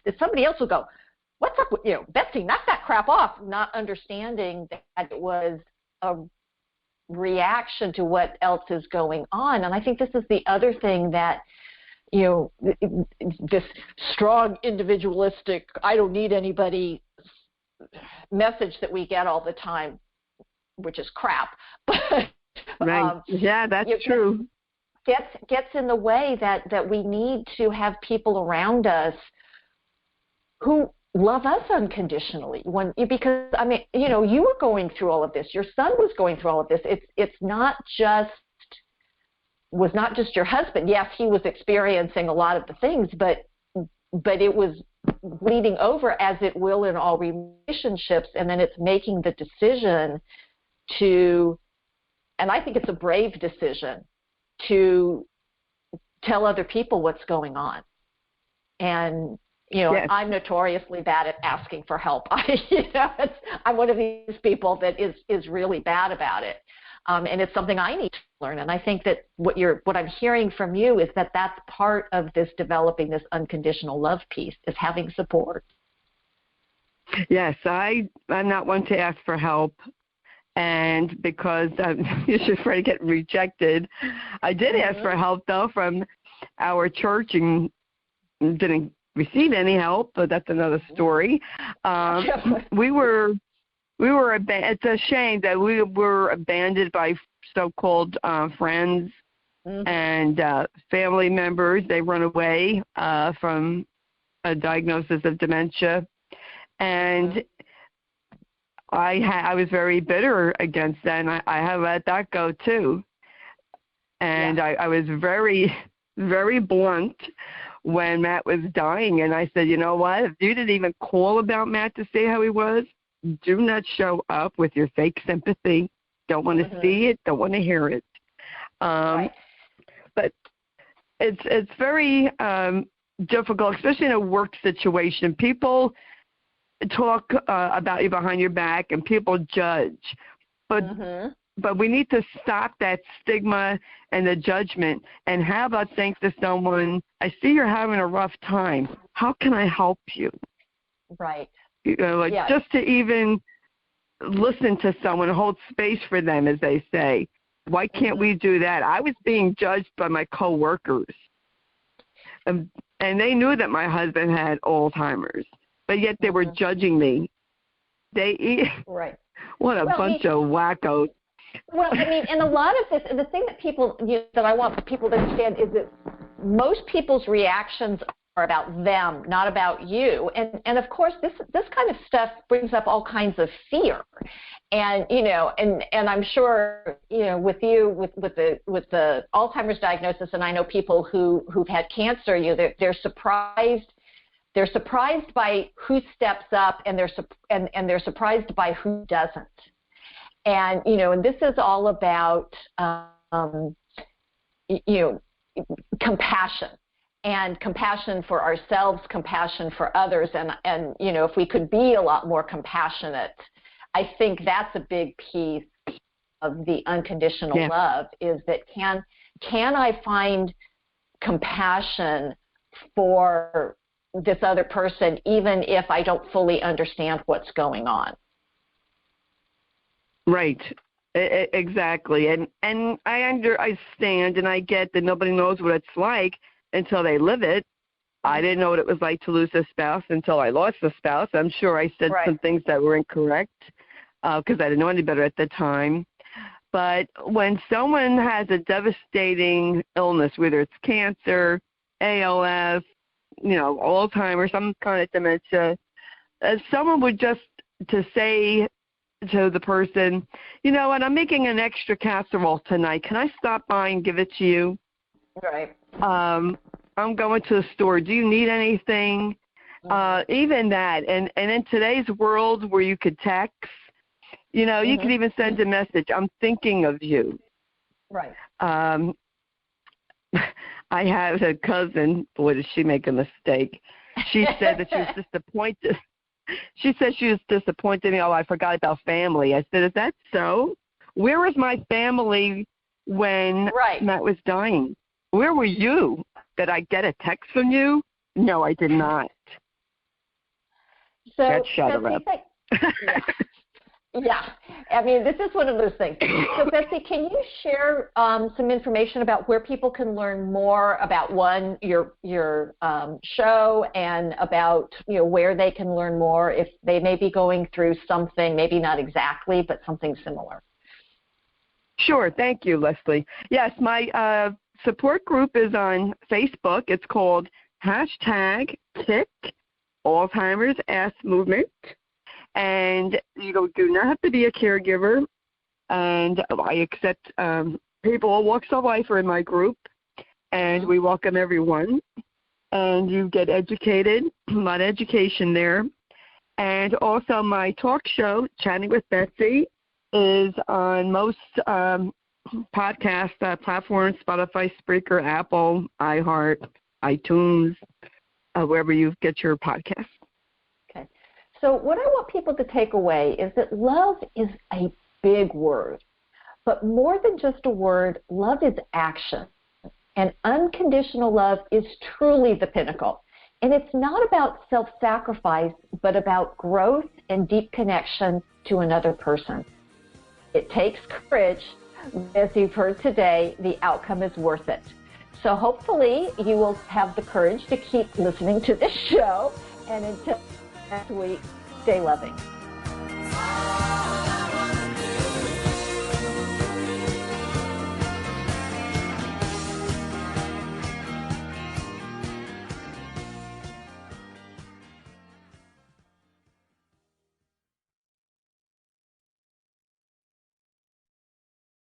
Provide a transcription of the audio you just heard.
that somebody else will go, what's up with, Betsy, knock that crap off, not understanding that it was a reaction to what else is going on. And I think this is the other thing that, this strong individualistic, I don't need anybody message that we get all the time, which is crap. But right. Yeah, that's true. Gets in the way that we need to have people around us who love us unconditionally. Because I mean, you were going through all of this. Your son was going through all of this. It's not just your husband. Yes, he was experiencing a lot of the things, but it was bleeding over, as it will in all relationships, and then it's making the decision to, and I think it's a brave decision, to tell other people what's going on. And yes. I'm notoriously bad at asking for help. I'm one of these people that is really bad about it. And it's something I need to learn. And I think that what I'm hearing from you is that that's part of this developing this unconditional love piece, is having support. Yes, I'm not one to ask for help. And because I'm usually afraid to get rejected, I did ask for help, though, from our church and didn't receive any help, but that's another story. It's a shame that we were abandoned by so-called friends and family members. They run away from a diagnosis of dementia. And I was very bitter against that, and I had let that go too. And I was very, very blunt when Matt was dying, and I said, you know what, if you didn't even call about Matt to say how he was, do not show up with your fake sympathy. Don't want to see it, don't want to hear it. Right. But it's very difficult, especially in a work situation. People talk about you behind your back, and people judge. But we need to stop that stigma and the judgment. And how about saying to someone, I see you're having a rough time. How can I help you? Right. Just to even listen to someone, hold space for them, as they say. Why can't we do that? I was being judged by my coworkers. And they knew that my husband had Alzheimer's, but yet they were judging me. Right. What a bunch of wackos. Well, I mean, and a lot of this, and the thing that people, that I want people to understand is that most people's reactions are about them, not about you. And of course, this kind of stuff brings up all kinds of fear. And, and I'm sure, with you, with the Alzheimer's diagnosis, and I know people who've had cancer, they're surprised. They're surprised by who steps up, and they're surprised by who doesn't. And, and this is all about, compassion, and compassion for ourselves, compassion for others. And, if we could be a lot more compassionate, I think that's a big piece of the unconditional love, is that can I find compassion for this other person, even if I don't fully understand what's going on? Right. Exactly. And I understand, and I get that nobody knows what it's like until they live it. I didn't know what it was like to lose a spouse until I lost a spouse. I'm sure I said some things that were incorrect because I didn't know any better at the time. But when someone has a devastating illness, whether it's cancer, ALS, Alzheimer's, some kind of dementia, if someone would just to say to the person, you know what, I'm making an extra casserole tonight. Can I stop by and give it to you? Right. I'm going to the store. Do you need anything? Even that. And in today's world where you could text, you could even send a message. I'm thinking of you. Right. I have a cousin. Boy, did she make a mistake. She said that she was disappointed. She said she was disappointed in me. Oh, I forgot about family. I said, is that so? Where was my family when Matt was dying? Where were you? Did I get a text from you? No, I did not. So, That's shut Betsy, up. yeah. Yeah, I mean, this is one of those things. So, Betsy, can you share some information about where people can learn more about your show, and about where they can learn more if they may be going through something, maybe not exactly, but something similar? Sure, thank you, Leslie. Yes, my support group is on Facebook. It's called #Kick Alzheimer's Ass Movement. And you do not have to be a caregiver, and I accept people all walks of life are in my group, and we welcome everyone. And you get educated, a lot of education there. And also my talk show, Chatting with Betsy, is on most podcast platforms, Spotify, Spreaker, Apple, iHeart, iTunes, wherever you get your podcasts. Okay. So what I want people to take away is that love is a big word. But more than just a word, love is action. And unconditional love is truly the pinnacle. And it's not about self-sacrifice, but about growth and deep connection to another person. It takes courage. As you've heard today, the outcome is worth it. So hopefully you will have the courage to keep listening to this show. And until next week, stay loving.